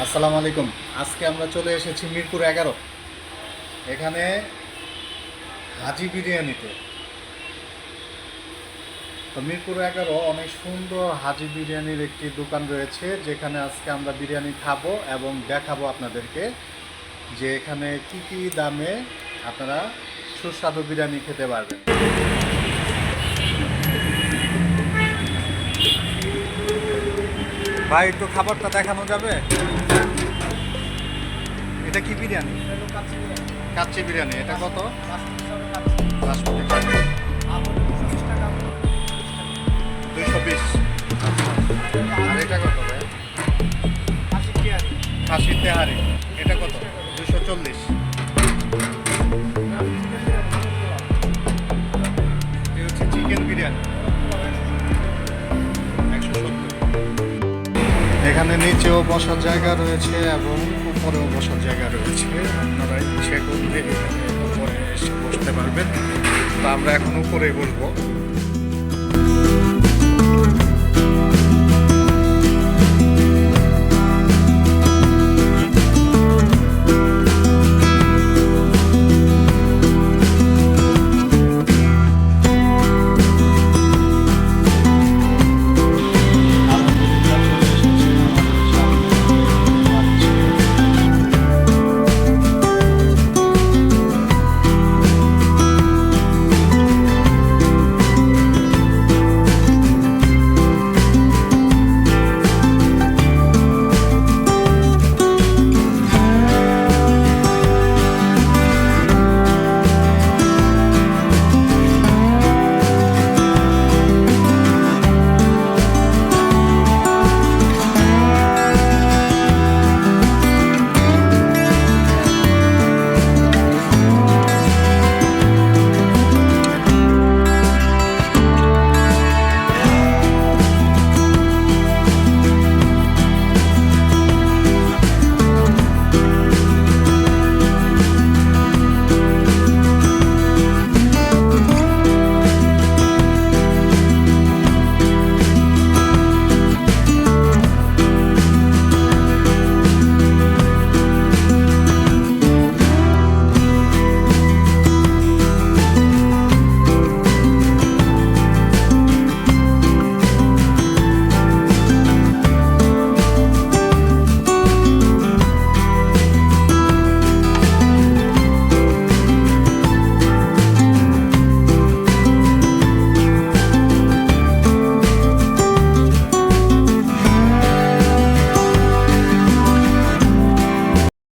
আসসালামু আলাইকুম। আজকে আমরা চলে এসেছি মিরপুর 11। এখানে হাজি বিরিয়ানিতে। তো মিরপুর 11 অনেক সুন্দর হাজি বিরিয়ানির একটি দোকান রয়েছে, যেখানে আজকে আমরা বিরিয়ানি খাবো এবং দেখাবো আপনাদেরকে যে এখানে কি কি দামে আপনারা সুস্বাদু বিরিয়ানি খেতে পারবেন। ভাই, একটু খাবারটা দেখানো যাবে? এটা কি বিরিয়ানি? কাচ্চি বিরিয়ানি। এটা কত? বাসমতি চাল 220। আর এটা কত ভাই? খাসি তেহারি। এটা কত? 240। এটা হচ্ছে চিকেন বিরিয়ানি 170। এখানে নিচেও বসার জায়গা রয়েছে এবং উপরেও বসার জায়গা রয়েছে। আপনারা ইচ্ছে করলে এখানে উপরে এসে বসতে পারবেন। তো আমরা এখন উপরেই বসবো।